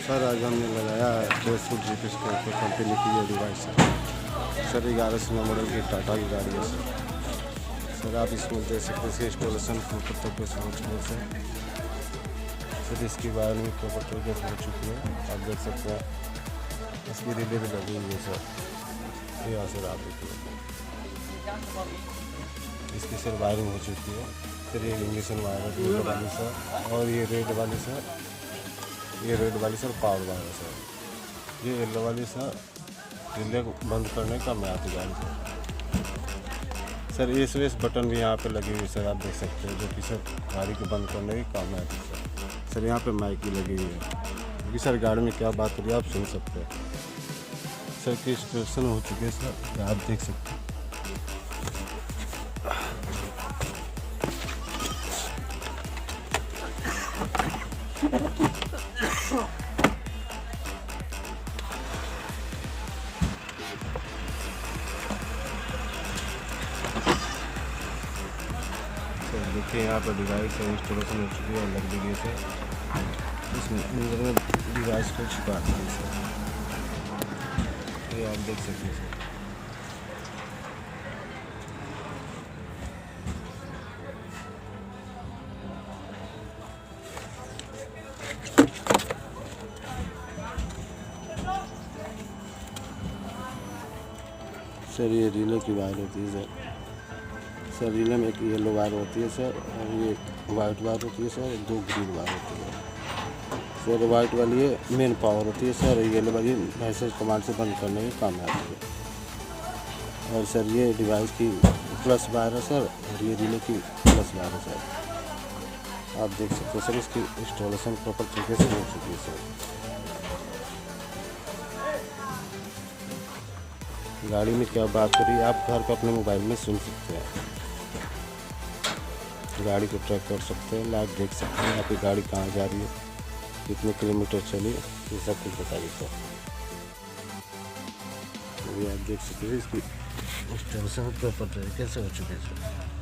Sir आज हमने लगाया फेसबुक जीपीएस के ऊपर कंपनी की ये डिवाइस है सर। 1100 मॉडल की टाटा की गाड़ी है सर। आप इसमें देख सकते हैं इसकी इंस्टॉलेशन प्रॉपर तरीके से हो चुकी है सर। इसकी वायरिंग प्रॉपर तरीके से हो चुकी है, आप देख सकते हैं। इसकी रिले भी लगी हुई है सर, यहाँ सर आप देखिए इसकी सर वायरिंग हो चुकी है सर। ये इंग्लिशन वायर है वाली सर, और ये रेड वाली सर, ये रेड वाली सर पावर वायर है सर। ये येलो वाली सर रिले को बंद करने का मैं आती गाड़ी सर। एसओएस बटन भी यहाँ पे लगी हुई सर, आप देख सकते हैं, जो कि सर गाड़ी को बंद करने के काम में आती सर। यहाँ पे माइक भी लगी हुई है, क्योंकि सर गाड़ी में क्या बात हो रही है आप सुन सकते हैं सर। की इंस्टॉलेशन हो चुकी है सर, आप देख सकते हैं। देखिए यहाँ पर डिवाइस है, इंस्टॉलेशन हो चुकी है और लग भी गई है। इसमें अंदर में डिवाइस को छुपा है सर, ये आप देख सकते हैं सर। ये रिले की वायर होती है सर। रिले में एक येलो वायर होती है सर, और ये वाइट वायर होती है सर, 2 ग्रीन वायर होती है सर। वाइट वाली ये मेन पावर होती है सर, येलो वाली मैसेज कमांड से बंद करने के काम में आती है। और सर ये डिवाइस की प्लस वायर है सर, और ये रिले की प्लस वायर है सर। आप देख सकते हैं सर, इसकी इंस्टॉलेशन प्रॉपर तरीके से हो चुकी है सर। गाड़ी में क्या बात करिए आप घर पर अपने मोबाइल में सुन सकते हैं, गाड़ी को ट्रैक कर सकते हैं, लाइव देख सकते हैं आपकी गाड़ी कहाँ जा रही है, कितने किलोमीटर चली, ये सब कुछ बताइए सर। ये आप देख सकते हैं इसकी इंस्टॉलेशन प्रॉपर तरीके से हो चुकी है सर।